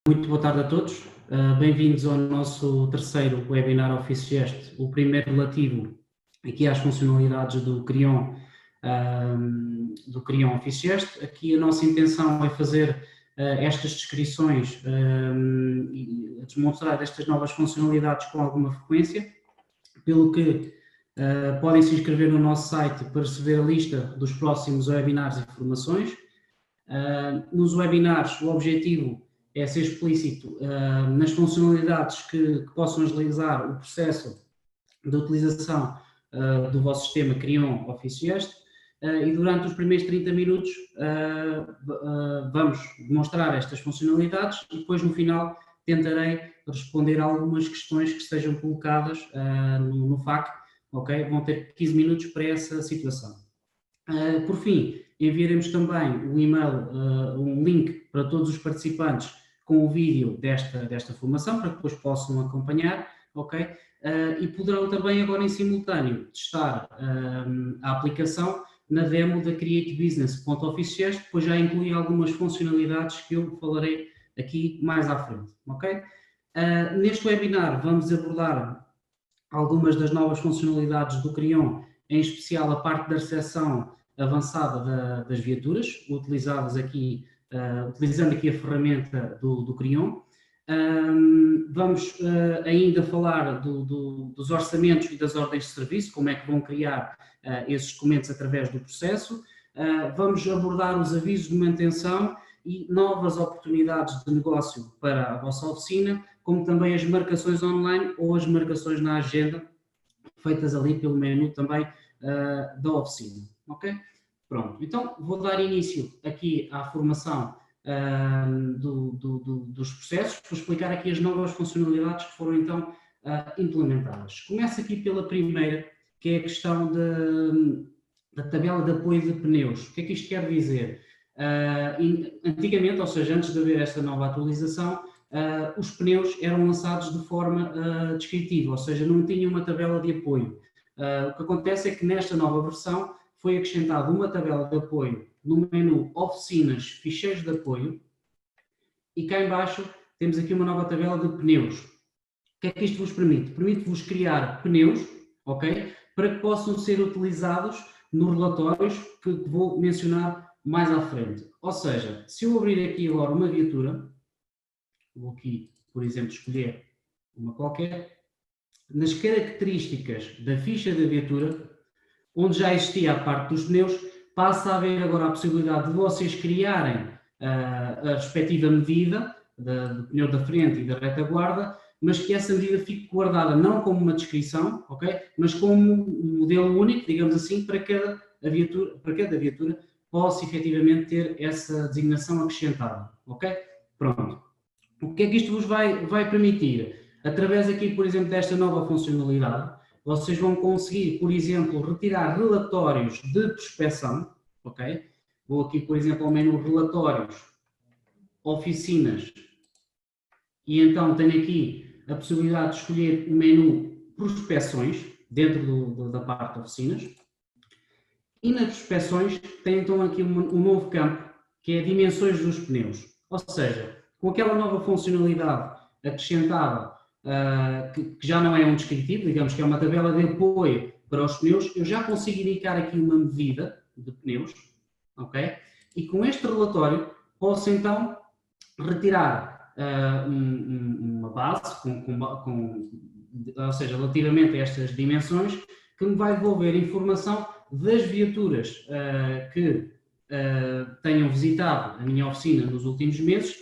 Muito boa tarde a todos. Bem-vindos ao nosso terceiro webinar OfficeGest, o primeiro relativo aqui às funcionalidades do Crion OfficeGest. Aqui a nossa intenção é fazer estas descrições e demonstrar estas novas funcionalidades com alguma frequência, pelo que podem se inscrever no nosso site para receber a lista dos próximos webinars e formações. Nos webinars, o objetivo é ser explícito nas funcionalidades que possam agilizar o processo de utilização do vosso sistema Crion OfficeGest e durante os primeiros 30 minutos vamos demonstrar estas funcionalidades e depois no final tentarei responder a algumas questões que sejam colocadas no FAQ, ok? Vão ter 15 minutos para essa situação. Por fim, enviaremos também um e-mail, um link para todos os participantes com o vídeo desta formação, para que depois possam acompanhar, ok? E poderão também agora em simultâneo testar a aplicação na demo da createbusiness.officegest, depois já inclui algumas funcionalidades que eu falarei aqui mais à frente, ok? Neste webinar vamos abordar algumas das novas funcionalidades do Crion, em especial a parte da recepção avançada das viaturas, utilizando aqui a ferramenta do Crion. Vamos ainda falar dos orçamentos e das ordens de serviço, como é que vão criar esses documentos através do processo. Vamos abordar os avisos de manutenção e novas oportunidades de negócio para a vossa oficina, como também as marcações online ou as marcações na agenda, feitas ali pelo menu também da oficina, ok? Pronto, então vou dar início aqui à formação dos processos, vou explicar aqui as novas funcionalidades que foram então implementadas. Começo aqui pela primeira, que é a questão da tabela de apoio de pneus. O que é que isto quer dizer? Antigamente, ou seja, antes de haver esta nova atualização, os pneus eram lançados de forma descritiva, ou seja, não tinham uma tabela de apoio. O que acontece é que nesta nova versão foi acrescentada uma tabela de apoio no menu Oficinas, Ficheiros de Apoio, e cá em baixo temos aqui uma nova tabela de pneus. O que é que isto vos permite? Permite-vos criar pneus, ok? Para que possam ser utilizados nos relatórios que vou mencionar mais à frente. Ou seja, se eu abrir aqui agora uma viatura, vou aqui, por exemplo, escolher uma qualquer, nas características da ficha da viatura, onde já existia a parte dos pneus, passa a haver agora a possibilidade de vocês criarem a respectiva medida do pneu da frente e da retaguarda, mas que essa medida fique guardada não como uma descrição, ok? Mas como um modelo único, digamos assim, para cada viatura possa efetivamente ter essa designação acrescentada, ok? Pronto. O que é que isto vos vai permitir? Através aqui, por exemplo, desta nova funcionalidade, vocês vão conseguir, por exemplo, retirar relatórios de prospeção, ok? Vou aqui, por exemplo, ao menu Relatórios, Oficinas, e então tenho aqui a possibilidade de escolher o menu Prospeções, dentro da parte de Oficinas, e nas Prospeções tem então aqui um novo campo, que é Dimensões dos pneus, ou seja, com aquela nova funcionalidade acrescentada, que já não é um descritivo, digamos que é uma tabela de apoio para os pneus, eu já consigo indicar aqui uma medida de pneus, ok? E com este relatório posso então retirar uma base, ou seja, relativamente a estas dimensões, que me vai devolver informação das viaturas que tenham visitado a minha oficina nos últimos meses,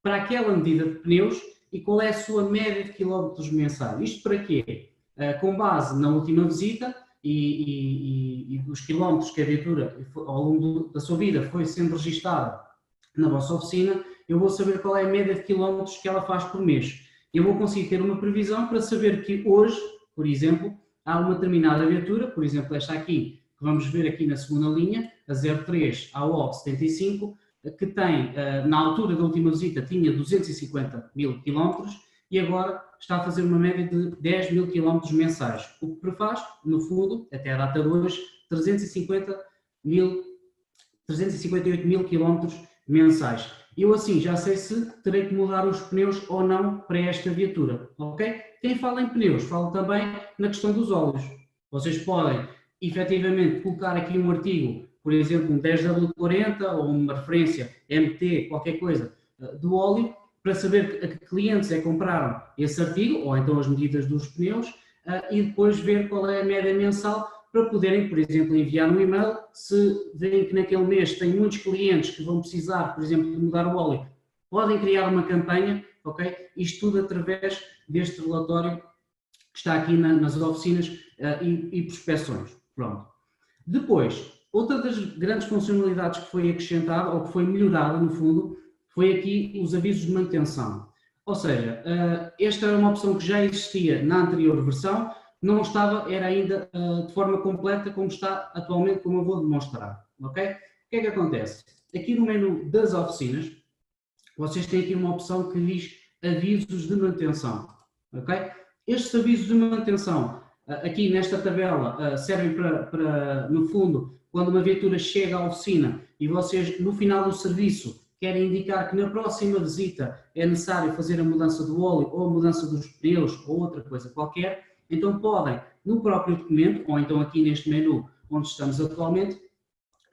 para aquela medida de pneus, e qual é a sua média de quilómetros mensais. Isto para quê? Com base na última visita e os quilómetros que a viatura, ao longo da sua vida, foi sendo registada na vossa oficina, eu vou saber qual é a média de quilómetros que ela faz por mês. Eu vou conseguir ter uma previsão para saber que hoje, por exemplo, há uma determinada viatura, por exemplo, esta aqui, que vamos ver aqui na segunda linha, a 03 AO 75, que tem, na altura da última visita, tinha 250 mil quilómetros e agora está a fazer uma média de 10 mil quilómetros mensais, o que prefaz, no fundo, até a data de hoje, 358 mil quilómetros mensais. Eu assim já sei se terei que mudar os pneus ou não para esta viatura, ok? Quem fala em pneus, fala também na questão dos óleos. Vocês podem, efetivamente, colocar aqui um artigo, por exemplo, um 10W40 ou uma referência MT, qualquer coisa, do óleo, para saber a que clientes é que compraram esse artigo, ou então as medidas dos pneus, e depois ver qual é a média mensal para poderem, por exemplo, enviar um e-mail, se veem que naquele mês tem muitos clientes que vão precisar, por exemplo, de mudar o óleo, podem criar uma campanha, ok? Isto tudo através deste relatório que está aqui nas oficinas e prospeções. Pronto. Depois, outra das grandes funcionalidades que foi acrescentada, ou que foi melhorada, no fundo, foi aqui os avisos de manutenção. Ou seja, esta era uma opção que já existia na anterior versão, não estava, era ainda de forma completa como está atualmente, como eu vou demonstrar, ok? O que é que acontece? Aqui no menu das oficinas, vocês têm aqui uma opção que diz avisos de manutenção, ok? Estes avisos de manutenção, aqui nesta tabela, servem para, no fundo, quando uma viatura chega à oficina e vocês, no final do serviço, querem indicar que na próxima visita é necessário fazer a mudança do óleo ou a mudança dos pneus ou outra coisa qualquer, então podem, no próprio documento, ou então aqui neste menu onde estamos atualmente,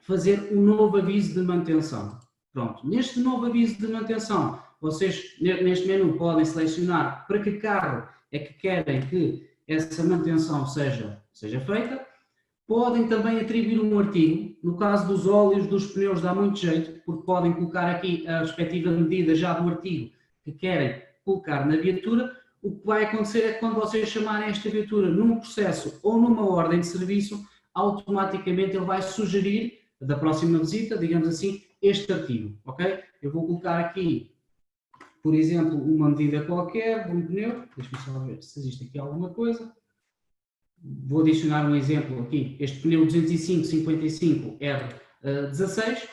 fazer um novo aviso de manutenção. Pronto, neste novo aviso de manutenção, vocês neste menu podem selecionar para que carro é que querem que essa manutenção seja feita. Podem também atribuir um artigo, no caso dos óleos, dos pneus dá muito jeito, porque podem colocar aqui a respectiva medida já do artigo que querem colocar na viatura. O que vai acontecer é que quando vocês chamarem esta viatura num processo ou numa ordem de serviço, automaticamente ele vai sugerir, da próxima visita, digamos assim, este artigo, ok? Eu vou colocar aqui, por exemplo, uma medida qualquer de um pneu, deixa-me só ver se existe aqui alguma coisa. Vou adicionar um exemplo aqui, este pneu 205-55R16,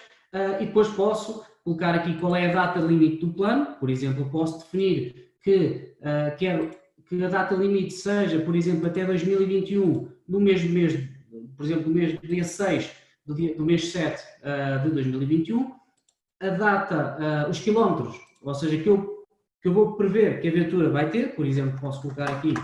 e depois posso colocar aqui qual é a data limite do plano, por exemplo, posso definir que quero que a data limite seja, por exemplo, até 2021, no mesmo mês, por exemplo, no mês do dia 6 do mês 7 de 2021, a data, os quilómetros, ou seja, que eu vou prever que a viatura vai ter, por exemplo, posso colocar aqui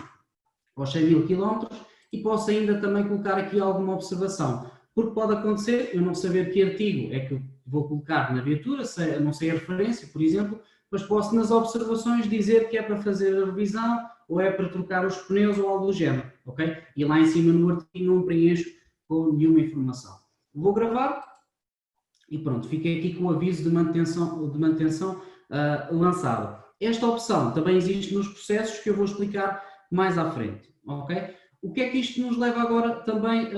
aos 100.000 quilómetros, e posso ainda também colocar aqui alguma observação, porque pode acontecer eu não saber que artigo é que eu vou colocar na viatura, não sei a referência, por exemplo, mas posso nas observações dizer que é para fazer a revisão ou é para trocar os pneus ou algo do género, ok? E lá em cima no artigo não preencho com nenhuma informação. Vou gravar e pronto, fiquei aqui com o aviso de manutenção lançado. Esta opção também existe nos processos que eu vou explicar mais à frente, ok? O que é que isto nos leva agora também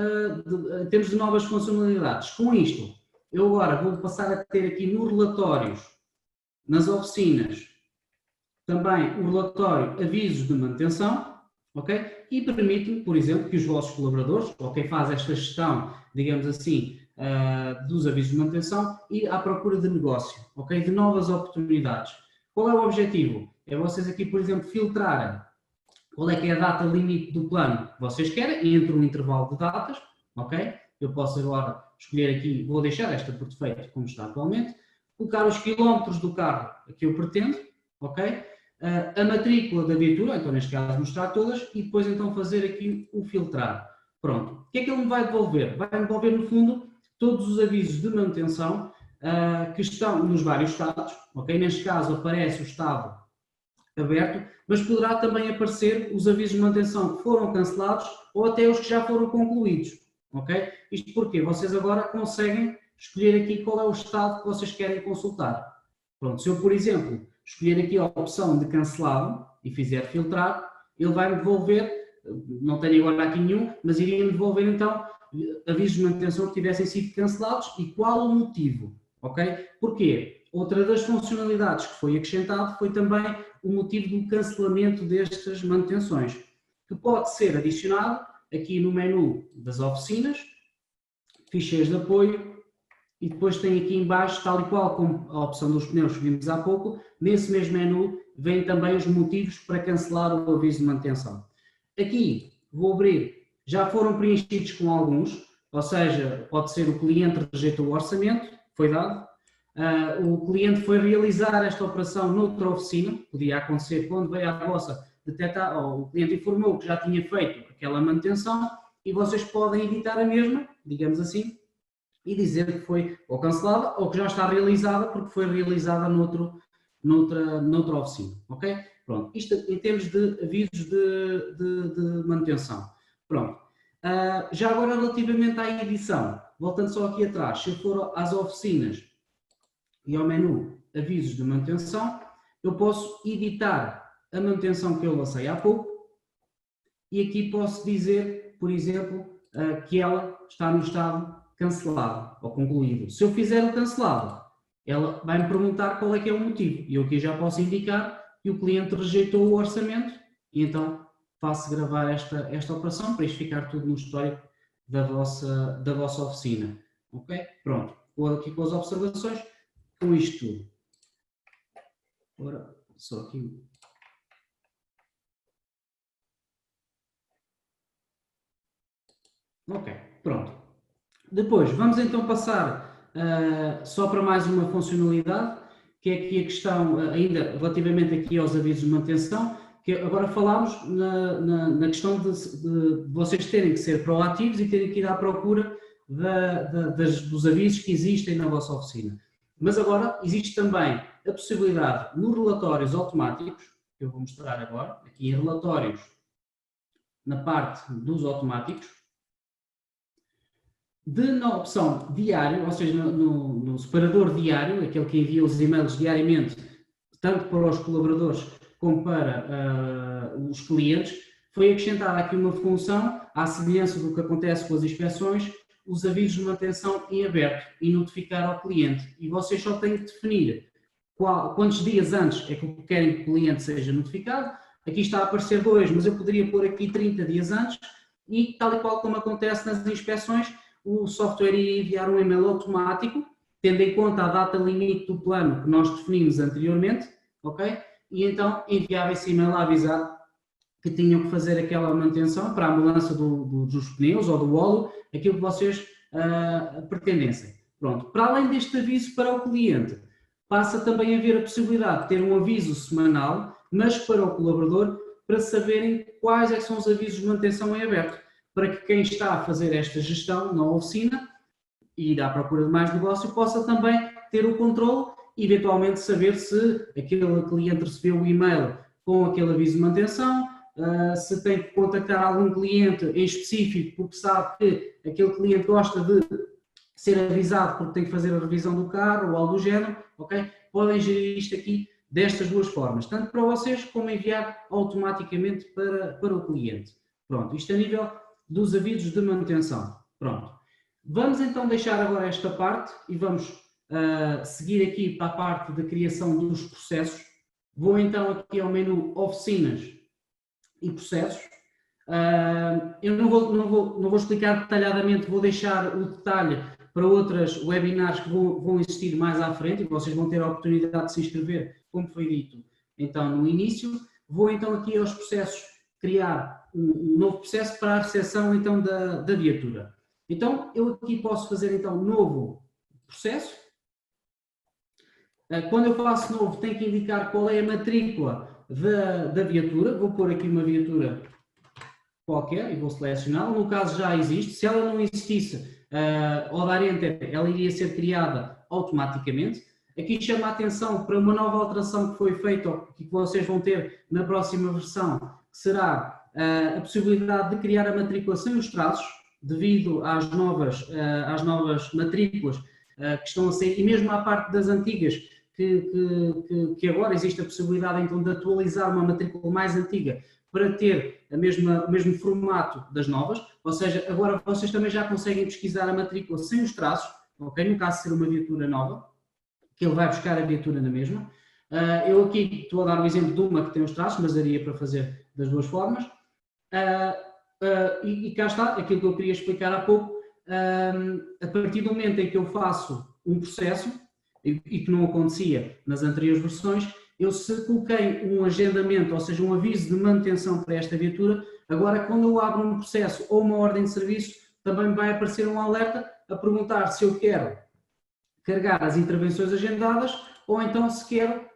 em termos de novas funcionalidades? Com isto, eu agora vou passar a ter aqui nos relatórios, nas oficinas, também o relatório avisos de manutenção, ok? E permite-me, por exemplo, que os vossos colaboradores, ou quem faz esta gestão, digamos assim, dos avisos de manutenção, e à procura de negócio, ok? De novas oportunidades. Qual é o objetivo? É vocês aqui, por exemplo, filtrarem qual é que é a data limite do plano que vocês querem, entre um intervalo de datas, ok? Eu posso agora escolher aqui, vou deixar esta por defeito como está atualmente, colocar os quilómetros do carro a que eu pretendo, ok? A matrícula da viatura, então neste caso mostrar todas, e depois então fazer aqui o filtrar. Pronto. O que é que ele me vai devolver? Vai-me devolver, no fundo, todos os avisos de manutenção que estão nos vários estados, ok? Neste caso aparece o estado aberto, mas poderá também aparecer os avisos de manutenção que foram cancelados ou até os que já foram concluídos, ok? Isto porque vocês agora conseguem escolher aqui qual é o estado que vocês querem consultar. Pronto, se eu, por exemplo, escolher aqui a opção de cancelado e fizer filtrar, ele vai-me devolver, não tenho agora aqui nenhum, mas iria-me devolver então avisos de manutenção que tivessem sido cancelados e qual o motivo, ok? Porquê? Outra das funcionalidades que foi acrescentado foi também o motivo do cancelamento destas manutenções, que pode ser adicionado aqui no menu das oficinas, ficheiros de apoio, e depois tem aqui em baixo, tal e qual como a opção dos pneus que vimos há pouco, nesse mesmo menu vêm também os motivos para cancelar o aviso de manutenção. Aqui vou abrir, já foram preenchidos com alguns, ou seja, pode ser o cliente rejeitou o orçamento, foi dado, o cliente foi realizar esta operação noutra oficina, podia acontecer quando veio à vossa detectar, ou o cliente informou que já tinha feito aquela manutenção e vocês podem editar a mesma, digamos assim, e dizer que foi ou cancelada ou que já está realizada porque foi realizada noutra oficina, ok? Pronto, isto em termos de avisos de manutenção. Pronto. Já agora relativamente à edição, voltando só aqui atrás, se eu for às oficinas e ao menu avisos de manutenção, eu posso editar a manutenção que eu lancei há pouco e aqui posso dizer, por exemplo, que ela está no estado cancelado ou concluído. Se eu fizer o cancelado, ela vai me perguntar qual é que é o motivo e eu aqui já posso indicar que o cliente rejeitou o orçamento e então faço gravar esta operação para isto ficar tudo no histórico da vossa oficina. Ok? Pronto. Vou aqui com as observações, com isto tudo. Agora, só aqui. Ok, pronto. Depois, vamos então passar só para mais uma funcionalidade, que é aqui a questão, ainda relativamente aqui aos avisos de manutenção, que agora falámos na questão de vocês terem que ser proativos e terem que ir à procura dos avisos que existem na vossa oficina. Mas agora existe também a possibilidade, nos relatórios automáticos, que eu vou mostrar agora, aqui em relatórios, na parte dos automáticos, na opção diário, ou seja, no separador diário, aquele que envia os e-mails diariamente, tanto para os colaboradores como para os clientes, foi acrescentada aqui uma função, à semelhança do que acontece com as inspeções, os avisos de manutenção em aberto e notificar ao cliente. E vocês só têm que definir quantos dias antes é que querem que o cliente seja notificado. Aqui está a aparecer 2, mas eu poderia pôr aqui 30 dias antes e, tal e qual como acontece nas inspeções, o software iria enviar um e-mail automático, tendo em conta a data limite do plano que nós definimos anteriormente, ok? E então enviava esse e-mail a avisar que tinham que fazer aquela manutenção para a mudança dos pneus ou do óleo, aquilo que vocês pretendessem. Pronto. Para além deste aviso para o cliente, passa também a haver a possibilidade de ter um aviso semanal, mas para o colaborador, para saberem quais é que são os avisos de manutenção em aberto, para que quem está a fazer esta gestão na oficina e ir à procura de mais negócio possa também ter o controle e eventualmente saber se aquele cliente recebeu o e-mail com aquele aviso de manutenção, se tem que contactar algum cliente em específico porque sabe que aquele cliente gosta de ser avisado porque tem que fazer a revisão do carro ou algo do género, ok? Podem gerir isto aqui destas duas formas, tanto para vocês como enviar automaticamente para o cliente. Pronto, isto a nível dos avisos de manutenção. Pronto. Vamos então deixar agora esta parte e vamos seguir aqui para a parte da criação dos processos. Vou então aqui ao menu Oficinas e Processos. Eu não vou explicar detalhadamente, vou deixar o detalhe para outras webinars que vão existir mais à frente e vocês vão ter a oportunidade de se inscrever, como foi dito então no início. Vou então aqui aos processos criar um novo processo para a recepção então da viatura. Então eu aqui posso fazer então um novo processo. Quando eu faço novo tenho que indicar qual é a matrícula da viatura. Vou pôr aqui uma viatura qualquer e vou selecioná-la. No caso já existe. Se ela não existisse, ao dar Enter, ela iria ser criada automaticamente. Aqui chama a atenção para uma nova alteração que foi feita, que vocês vão ter na próxima versão, que será a possibilidade de criar a matrícula sem os traços, devido às novas matrículas que estão a ser, e mesmo à parte das antigas, que agora existe a possibilidade então de atualizar uma matrícula mais antiga para ter o mesmo formato das novas, ou seja, agora vocês também já conseguem pesquisar a matrícula sem os traços, ok? No caso de ser uma viatura nova, que ele vai buscar a viatura na mesma. Eu aqui estou a dar o exemplo de uma que tem os traços, mas daria para fazer das duas formas. E cá está, aquilo que eu queria explicar há pouco, a partir do momento em que eu faço um processo, e que não acontecia nas anteriores versões, eu se coloquei um agendamento, ou seja, um aviso de manutenção para esta viatura, agora quando eu abro um processo ou uma ordem de serviço, também vai aparecer um alerta a perguntar se eu quero carregar as intervenções agendadas, ou então se quer,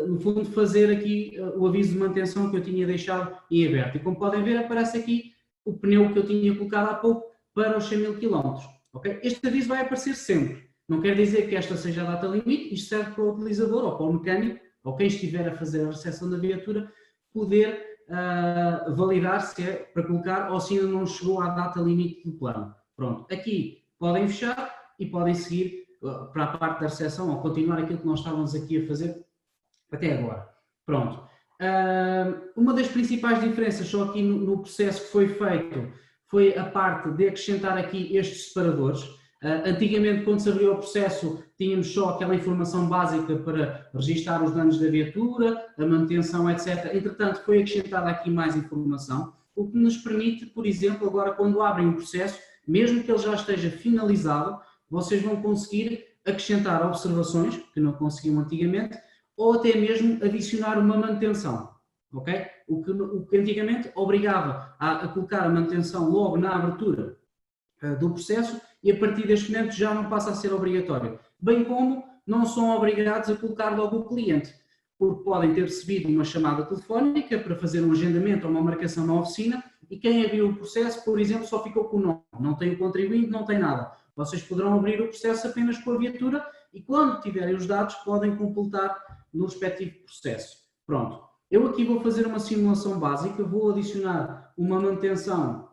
no fundo, fazer aqui o aviso de manutenção que eu tinha deixado em aberto. E como podem ver, aparece aqui o pneu que eu tinha colocado há pouco para os 100.000 km. Okay? Este aviso vai aparecer sempre. Não quer dizer que esta seja a data limite, isto serve para o utilizador ou para o mecânico, ou quem estiver a fazer a recepção da viatura, poder validar se é para colocar ou se ainda não chegou à data limite do plano. Pronto, aqui podem fechar e podem seguir para a parte da recepção ou continuar aquilo que nós estávamos aqui a fazer até agora. Pronto. Uma das principais diferenças só aqui no processo que foi feito foi a parte de acrescentar aqui estes separadores. Antigamente, quando se abriu o processo, tínhamos só aquela informação básica para registar os danos da viatura, a manutenção, etc. Entretanto, foi acrescentada aqui mais informação, o que nos permite, por exemplo, agora quando abrem um processo, mesmo que ele já esteja finalizado, vocês vão conseguir acrescentar observações, que não conseguiam antigamente, ou até mesmo adicionar uma manutenção. Okay? O que antigamente obrigava a colocar a manutenção logo na abertura do processo e a partir deste momento já não passa a ser obrigatório. Bem como não são obrigados a colocar logo o cliente, porque podem ter recebido uma chamada telefónica para fazer um agendamento ou uma marcação na oficina e quem abriu o processo, por exemplo, só ficou com o nome, não tem o contribuinte, não tem nada. Vocês poderão abrir o processo apenas com a viatura e quando tiverem os dados podem completar no respectivo processo. Pronto. Eu aqui vou fazer uma simulação básica, vou adicionar uma manutenção,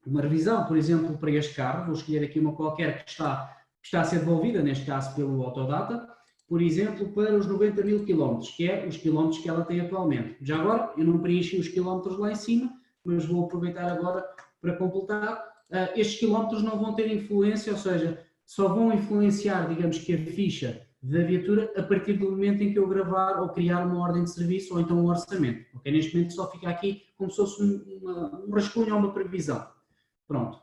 uma revisão, por exemplo, para este carro, vou escolher aqui uma qualquer que está a ser devolvida, neste caso pelo Autodata, por exemplo, para os 90.000 km, que é os quilómetros que ela tem atualmente. Já agora, eu não preenchi os quilómetros lá em cima, mas vou aproveitar agora para completar. Estes quilómetros não vão ter influência, ou seja, só vão influenciar, digamos que a ficha da viatura a partir do momento em que eu gravar ou criar uma ordem de serviço ou então um orçamento. Okay? Neste momento só fica aqui como se fosse um rascunho ou uma previsão. Pronto.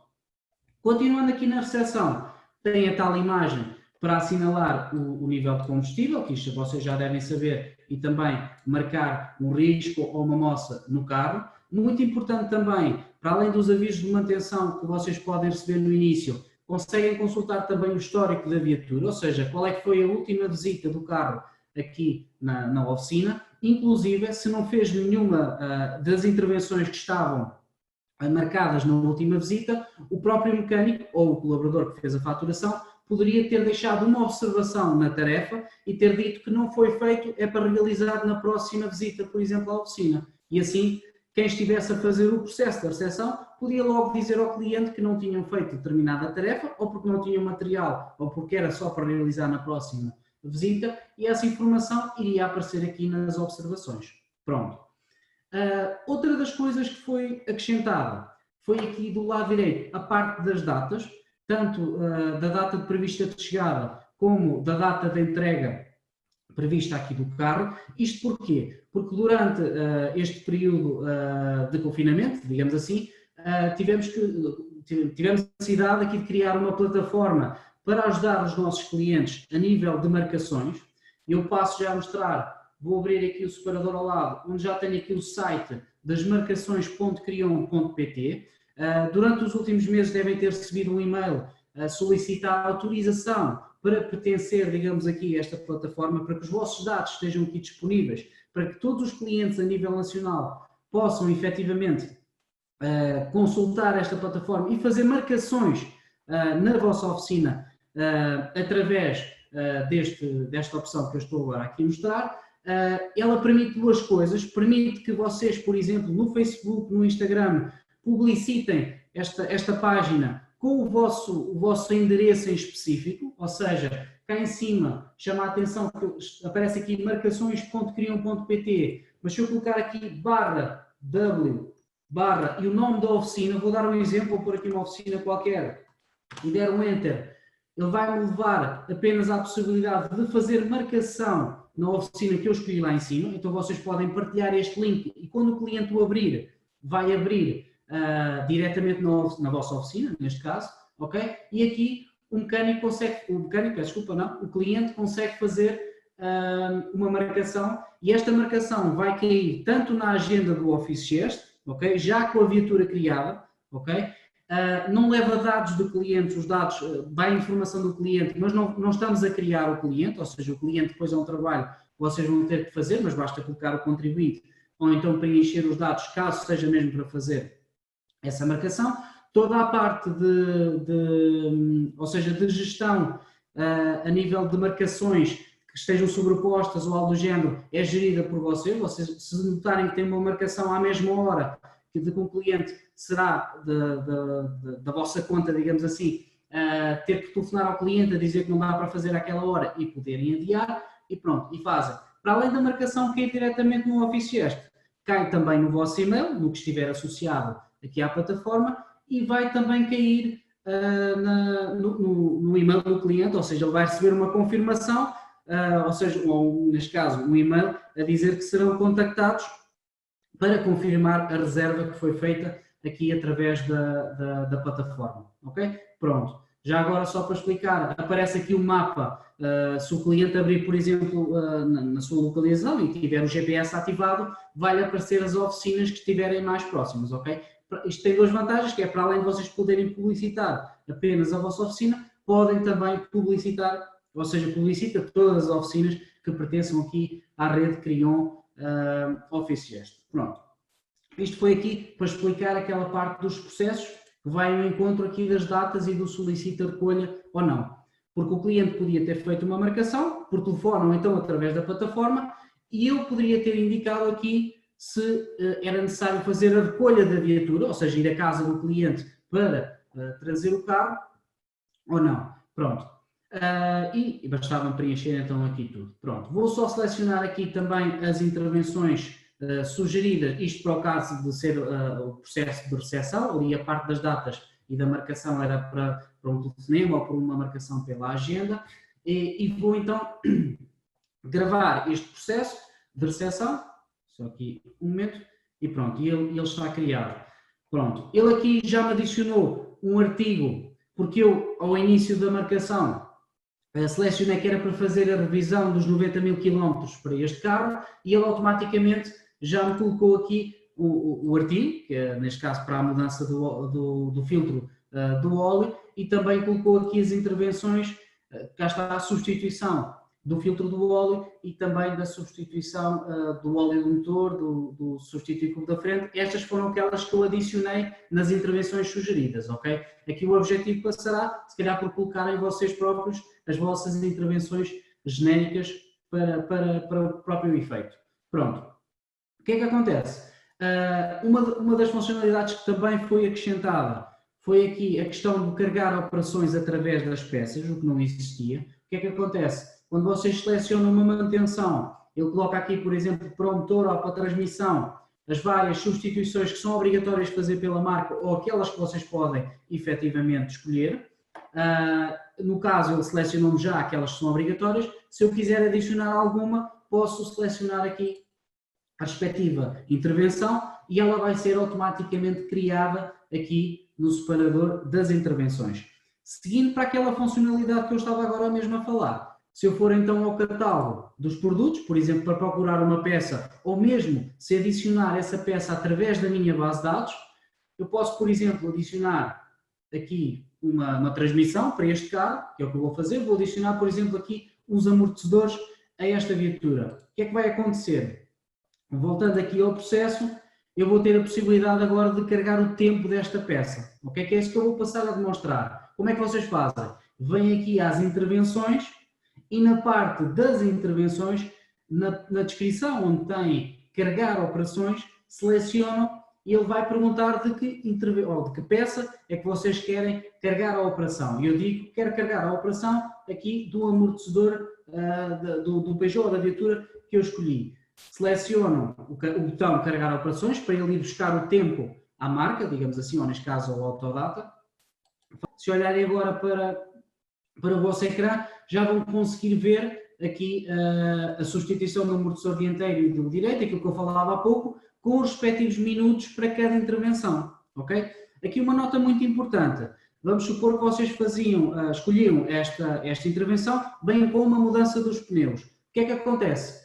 Continuando aqui na recepção, tem a tal imagem para assinalar o nível de combustível, que isto vocês já devem saber, e também marcar um risco ou uma moça no carro. Muito importante também, para além dos avisos de manutenção que vocês podem receber no início, conseguem consultar também o histórico da viatura, ou seja, qual é que foi a última visita do carro aqui na oficina, inclusive se não fez nenhuma das intervenções que estavam marcadas na última visita, o próprio mecânico ou o colaborador que fez a faturação poderia ter deixado uma observação na tarefa e ter dito que não foi feito, é para realizar na próxima visita, por exemplo, à oficina. E assim, quem estivesse a fazer o processo da recepção podia logo dizer ao cliente que não tinham feito determinada tarefa, ou porque não tinham material, ou porque era só para realizar na próxima visita, e essa informação iria aparecer aqui nas observações. Pronto. Outra das coisas que foi acrescentada foi aqui do lado direito a parte das datas, tanto da data prevista de chegada como da data de entrega prevista aqui do carro. Isto porquê? Porque durante este período de confinamento, digamos assim, tivemos necessidade aqui de criar uma plataforma para ajudar os nossos clientes a nível de marcações. Eu passo já a mostrar, vou abrir aqui o separador ao lado, onde já tenho aqui o site das marcações.crion.pt. Durante os últimos meses devem ter recebido um e-mail a solicitar autorização para pertencer, digamos aqui, a esta plataforma, para que os vossos dados estejam aqui disponíveis, para que todos os clientes a nível nacional possam efetivamente consultar esta plataforma e fazer marcações na vossa oficina através desta opção que eu estou agora aqui a mostrar. Ela permite duas coisas, permite que vocês, por exemplo, no Facebook, no Instagram, publicitem esta página com o vosso endereço em específico, ou seja, cá em cima chama a atenção que aparece aqui marcações.crion.pt, mas se eu colocar aqui /w/ e o nome da oficina, vou dar um exemplo, vou pôr aqui uma oficina qualquer e der um Enter, ele vai me levar apenas à possibilidade de fazer marcação na oficina que eu escolhi lá em cima. Então vocês podem partilhar este link e quando o cliente o abrir, vai abrir diretamente na vossa oficina, neste caso, ok? E aqui o cliente consegue fazer uma marcação e esta marcação vai cair tanto na agenda do Office Chest, ok? Já com a viatura criada, ok? não leva dados do cliente, os dados, vai a informação do cliente, mas não estamos a criar o cliente, ou seja, o cliente depois é um trabalho que vocês vão ter que fazer, mas basta colocar o contribuinte, ou então preencher os dados, caso seja mesmo para fazer essa marcação. Toda a parte ou seja, de gestão a nível de marcações que estejam sobrepostas ou algo do género, é gerida por vocês. Vocês, se notarem que tem uma marcação à mesma hora que de que um cliente será da vossa conta, digamos assim, ter que telefonar ao cliente a dizer que não dá para fazer àquela hora e poderem adiar, e pronto, e fazem. Para além da marcação que é diretamente no Office Gesto, cai também no vosso e-mail, no que estiver associado aqui à plataforma, e vai também cair no e-mail do cliente, ou seja, ele vai receber uma confirmação, ou seja, ou neste caso, um e-mail a dizer que serão contactados para confirmar a reserva que foi feita aqui através da plataforma, ok? Pronto. Já agora, só para explicar, aparece aqui o mapa, se o cliente abrir, por exemplo, na sua localização e tiver o GPS ativado, vai-lhe aparecer as oficinas que estiverem mais próximas, ok? Isto tem duas vantagens, que é para além de vocês poderem publicitar apenas a vossa oficina, podem também publicitar, ou seja, publicita todas as oficinas que pertençam aqui à rede Crion Office Gesto. Pronto. Isto foi aqui para explicar aquela parte dos processos que vai ao encontro aqui das datas e do solicita recolha ou não. Porque o cliente podia ter feito uma marcação por telefone ou então através da plataforma e eu poderia ter indicado aqui se era necessário fazer a recolha da viatura, ou seja, ir à casa do cliente para trazer o carro ou não. Pronto. E bastava preencher então aqui tudo. Pronto. Vou só selecionar aqui também as intervenções sugeridas, isto para o caso de ser o processo de recepção, ali a parte das datas e da marcação era para um telefonema ou para uma marcação pela agenda, e vou então gravar este processo de recepção, só aqui um momento, e pronto, e ele está criado. Pronto, ele aqui já me adicionou um artigo, porque eu, ao início da marcação, selecionei que era para fazer a revisão dos 90 mil quilómetros para este carro, e ele automaticamente já me colocou aqui o artigo, que é neste caso para a mudança do filtro do óleo, e também colocou aqui as intervenções, cá está a substituição do filtro do óleo e também da substituição do óleo do motor, do substitutivo da frente. Estas foram aquelas que eu adicionei nas intervenções sugeridas, ok? Aqui o objetivo passará, se calhar, por colocarem vocês próprios as vossas intervenções genéricas para o próprio efeito. Pronto. O que é que acontece? Uma das funcionalidades que também foi acrescentada foi aqui a questão de carregar operações através das peças, o que não existia. O que é que acontece? Quando vocês selecionam uma manutenção, ele coloca aqui, por exemplo, para o motor ou para a transmissão, as várias substituições que são obrigatórias de fazer pela marca ou aquelas que vocês podem efetivamente escolher. No caso, ele selecionou-me já aquelas que são obrigatórias. Se eu quiser adicionar alguma, posso selecionar aqui a respectiva intervenção e ela vai ser automaticamente criada aqui no separador das intervenções. Seguindo para aquela funcionalidade que eu estava agora mesmo a falar, se eu for então ao catálogo dos produtos, por exemplo, para procurar uma peça, ou mesmo se adicionar essa peça através da minha base de dados, eu posso, por exemplo, adicionar aqui uma transmissão para este carro, que é o que eu vou fazer, vou adicionar, por exemplo, aqui uns amortecedores a esta viatura. O que é que vai acontecer? Voltando aqui ao processo, eu vou ter a possibilidade agora de carregar o tempo desta peça. Ok? Que é isso que eu vou passar a demonstrar. Como é que vocês fazem? Vêm aqui às intervenções e na parte das intervenções, na descrição onde tem carregar operações, selecionam e ele vai perguntar de que peça é que vocês querem carregar a operação. E eu digo que quero carregar a operação aqui do amortecedor do Peugeot, da viatura que eu escolhi. Selecionam o botão carregar operações para ele ir buscar o tempo à marca, digamos assim, ou neste caso ao Autodata. Se olharem agora para o vosso ecrã, já vão conseguir ver aqui a substituição do amortecedor dianteiro e do direito, aquilo que eu falava há pouco, com os respectivos minutos para cada intervenção, ok? Aqui uma nota muito importante. Vamos supor que vocês escolhiam esta intervenção, bem como a mudança dos pneus. O que é que acontece?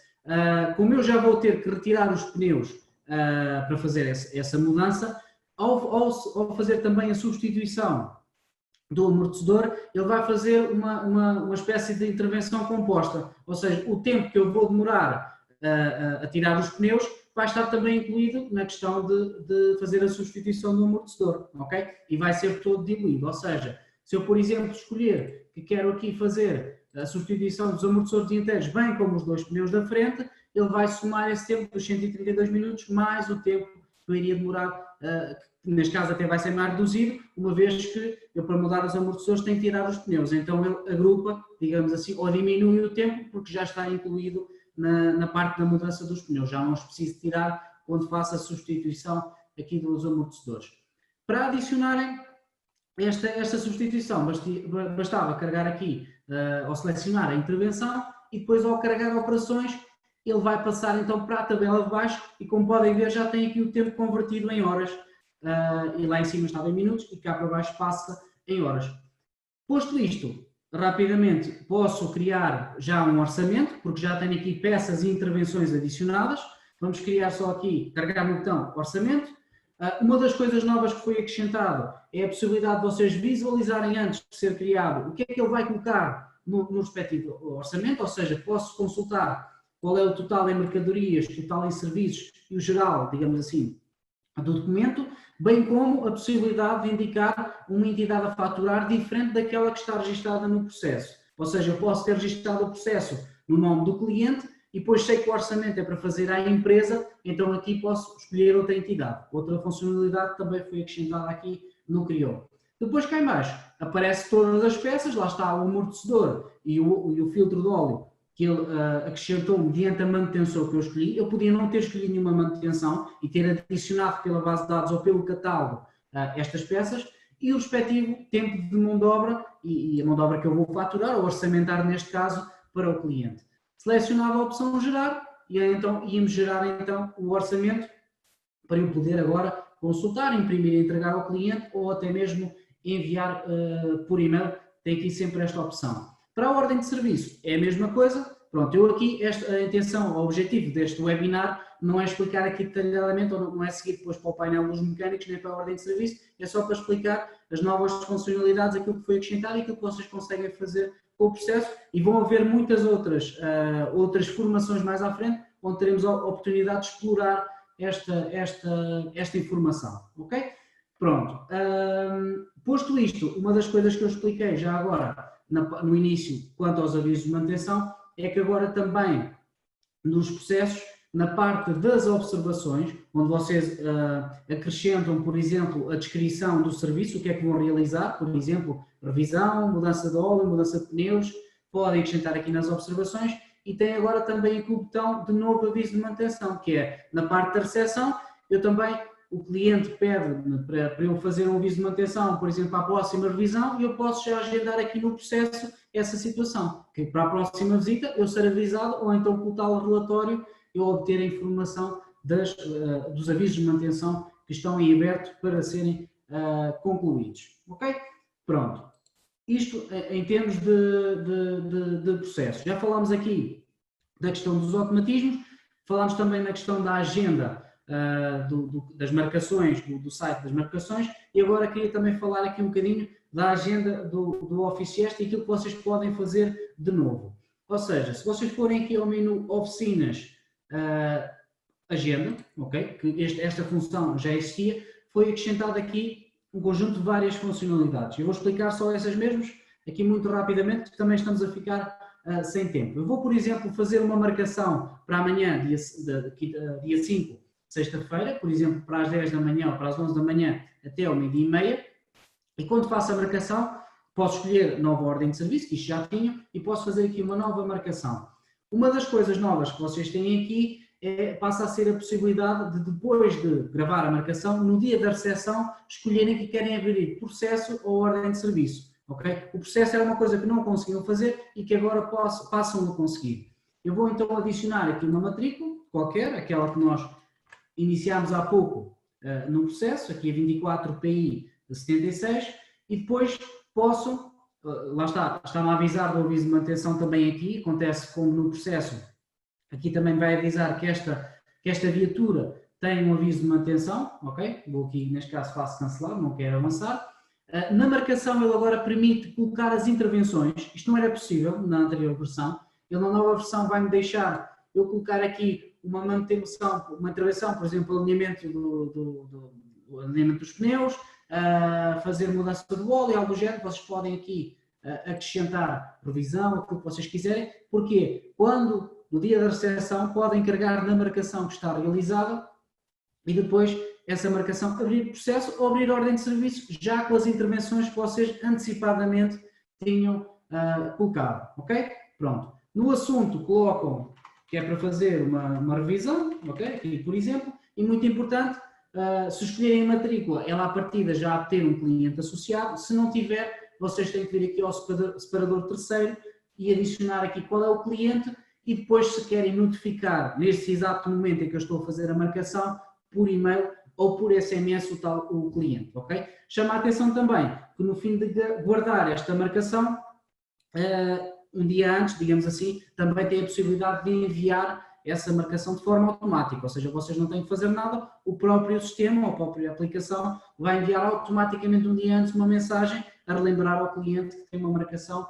Como eu já vou ter que retirar os pneus para fazer essa mudança, Ao fazer também a substituição do amortecedor, ele vai fazer uma espécie de intervenção composta, ou seja, o tempo que eu vou demorar a tirar os pneus vai estar também incluído na questão de fazer a substituição do amortecedor, ok? E vai ser todo diluído, ou seja, se eu, por exemplo, escolher que quero aqui fazer a substituição dos amortecedores dianteiros, bem como os dois pneus da frente, ele vai somar esse tempo dos 132 minutos mais o tempo que eu iria demorar, neste caso até vai ser mais reduzido, uma vez que eu, para mudar os amortecedores, tenho que tirar os pneus. Então ele agrupa, digamos assim, ou diminui o tempo, porque já está incluído na parte da mudança dos pneus. Já não os preciso tirar quando faço a substituição aqui dos amortecedores. Para adicionarem esta substituição, bastava carregar aqui, ou selecionar a intervenção, e depois ao carregar operações, ele vai passar então para a tabela de baixo e, como podem ver, já tem aqui o tempo convertido em horas, e lá em cima estava em minutos e cá para baixo passa em horas. Posto isto, rapidamente posso criar já um orçamento, porque já tenho aqui peças e intervenções adicionadas. Vamos criar só aqui, carregar no botão orçamento. Uma das coisas novas que foi acrescentado é a possibilidade de vocês visualizarem antes de ser criado o que é que ele vai colocar no respectivo orçamento, ou seja, posso consultar qual é o total em mercadorias, o total em serviços e o geral, digamos assim, do documento, bem como a possibilidade de indicar uma entidade a faturar diferente daquela que está registada no processo. Ou seja, eu posso ter registado o processo no nome do cliente e depois sei que o orçamento é para fazer à empresa, então aqui posso escolher outra entidade. Outra funcionalidade também foi acrescentada aqui no Criou. Depois cá em baixo aparece todas as peças, lá está o amortecedor e o filtro de óleo que ele acrescentou mediante a manutenção que eu escolhi. Eu podia não ter escolhido nenhuma manutenção e ter adicionado pela base de dados ou pelo catálogo estas peças, e o respectivo tempo de mão de obra e a mão de obra que eu vou faturar ou orçamentar neste caso para o cliente. Selecionava a opção gerar e então íamos gerar então o orçamento para eu poder agora consultar, imprimir e entregar ao cliente ou até mesmo enviar por e-mail. Tem aqui sempre esta opção. Para a ordem de serviço é a mesma coisa. Pronto, eu aqui, a intenção, o objetivo deste webinar não é explicar aqui detalhadamente, ou não é seguir depois para o painel dos mecânicos, nem para a ordem de serviço, é só para explicar as novas funcionalidades, aquilo que foi acrescentado e aquilo que vocês conseguem fazer com o processo, e vão haver muitas outras formações mais à frente, onde teremos a oportunidade de explorar esta informação, ok? Pronto, posto isto, uma das coisas que eu expliquei já agora, no início, quanto aos avisos de manutenção, é que agora também nos processos, na parte das observações, onde vocês acrescentam, por exemplo, a descrição do serviço, o que é que vão realizar, por exemplo, revisão, mudança de óleo, mudança de pneus, podem acrescentar aqui nas observações, e tem agora também aqui o botão de novo aviso de manutenção, que é na parte da recepção. Eu também, o cliente pede para eu fazer um aviso de manutenção, por exemplo, à próxima revisão, e eu posso já agendar aqui no processo essa situação, que para a próxima visita eu ser avisado, ou então com o tal relatório eu obter a informação dos avisos de manutenção que estão em aberto para serem concluídos. Ok? Pronto. Isto em termos de processo. Já falámos aqui da questão dos automatismos, falámos também na questão da agenda das marcações, do site das marcações, e agora queria também falar aqui um bocadinho da agenda do Office Gest e aquilo que vocês podem fazer de novo. Ou seja, se vocês forem aqui ao menu Oficinas, Agenda, ok? Que esta função já existia, foi acrescentada aqui um conjunto de várias funcionalidades. Eu vou explicar só essas mesmas aqui muito rapidamente, porque também estamos a ficar sem tempo. Eu vou, por exemplo, fazer uma marcação para amanhã, dia 5, sexta-feira, por exemplo, para as 10 da manhã ou para as 11 da manhã até ao meio-dia e meia, e quando faço a marcação, posso escolher nova ordem de serviço, que isto já tinha, e posso fazer aqui uma nova marcação. Uma das coisas novas que vocês têm aqui passa a ser a possibilidade de, depois de gravar a marcação, no dia da recepção, escolherem que querem abrir processo ou ordem de serviço. Okay? O processo era uma coisa que não conseguiam fazer e que agora passam a conseguir. Eu vou então adicionar aqui uma matrícula qualquer, aquela que nós iniciámos há pouco no processo, aqui a 24 PI 76, e depois posso, lá está-me a avisar do aviso de manutenção também aqui, acontece como no processo, aqui também vai avisar que esta viatura tem um aviso de manutenção, ok? Vou aqui, neste caso, faço cancelar, não quero avançar. Na marcação, ele agora permite colocar as intervenções. Isto não era possível na anterior versão. Ele, na nova versão, vai-me deixar eu colocar aqui uma manutenção, uma intervenção, por exemplo, alinhamento alinhamento dos pneus, fazer mudança do óleo, algo do género. Vocês podem aqui acrescentar previsão, aquilo que vocês quiserem. Porquê? Quando, no dia da recepção, podem carregar na marcação que está realizada e depois essa marcação abrir processo ou abrir ordem de serviço, já com as intervenções que vocês antecipadamente tinham colocado, ok? Pronto. No assunto colocam que é para fazer uma revisão, ok? Aqui, por exemplo, e muito importante, se escolherem a matrícula, ela à partida já há de ter um cliente associado, se não tiver, vocês têm que vir aqui ao separador terceiro e adicionar aqui qual é o cliente e depois, se querem notificar neste exato momento em que eu estou a fazer a marcação, por e-mail ou por SMS o cliente, ok? Chama a atenção também que no fim de guardar esta marcação, um dia antes, digamos assim, também tem a possibilidade de enviar essa marcação de forma automática, ou seja, vocês não têm que fazer nada, o próprio sistema ou a própria aplicação vai enviar automaticamente um dia antes uma mensagem a relembrar ao cliente que tem uma marcação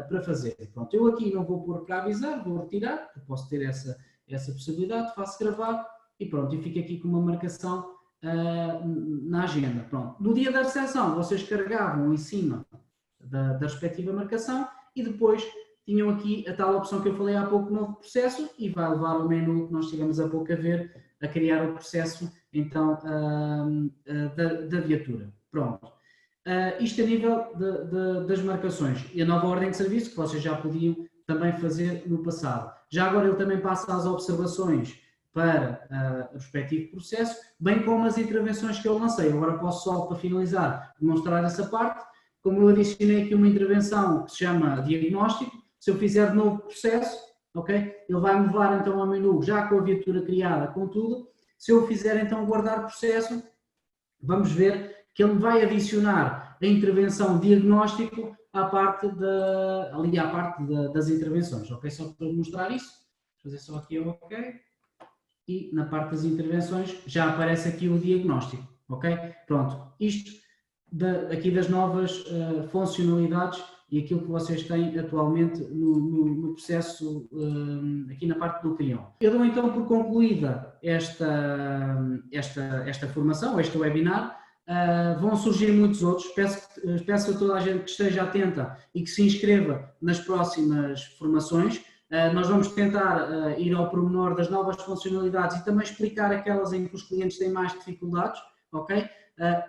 para fazer. Pronto, eu aqui não vou pôr para avisar, vou retirar, eu posso ter essa possibilidade, faço gravar e pronto, e fico aqui com uma marcação na agenda. Pronto. No dia da recepção, vocês carregavam em cima da respectiva marcação e depois tinham aqui a tal opção que eu falei há pouco, novo processo, e vai levar ao menu que nós tivemos há pouco a ver, a criar o processo, então, da viatura. Pronto. Isto a nível das marcações. E a nova ordem de serviço, que vocês já podiam também fazer no passado. Já agora ele também passa às observações para o respectivo processo, bem como as intervenções que eu lancei. Agora posso só, para finalizar, demonstrar essa parte. Como eu adicionei aqui uma intervenção que se chama diagnóstico, se eu fizer de novo processo, ok? Ele vai-me levar então ao menu já com a viatura criada, com tudo. Se eu fizer então guardar processo, vamos ver que ele vai adicionar a intervenção diagnóstico à parte das intervenções, ok? Só para mostrar isso, vou fazer só aqui ok. E na parte das intervenções já aparece aqui o diagnóstico, ok? Pronto, isto aqui das novas funcionalidades e aquilo que vocês têm atualmente no processo, aqui na parte do Crion. Eu dou então por concluída esta formação, este webinar. Vão surgir muitos outros, peço a toda a gente que esteja atenta e que se inscreva nas próximas formações. Nós vamos tentar ir ao pormenor das novas funcionalidades e também explicar aquelas em que os clientes têm mais dificuldades, ok?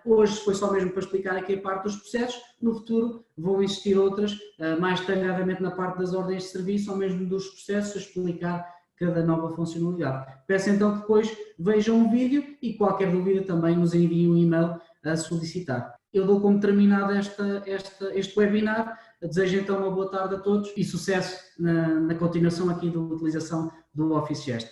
Hoje foi só mesmo para explicar aqui a parte dos processos, no futuro vão existir outras, mais detalhadamente na parte das ordens de serviço ou mesmo dos processos, a explicar cada nova funcionalidade. Peço então que depois vejam o vídeo e qualquer dúvida também nos enviem um e-mail a solicitar. Eu dou como terminado este webinar. Desejo então uma boa tarde a todos e sucesso na continuação aqui da utilização do Office Gest.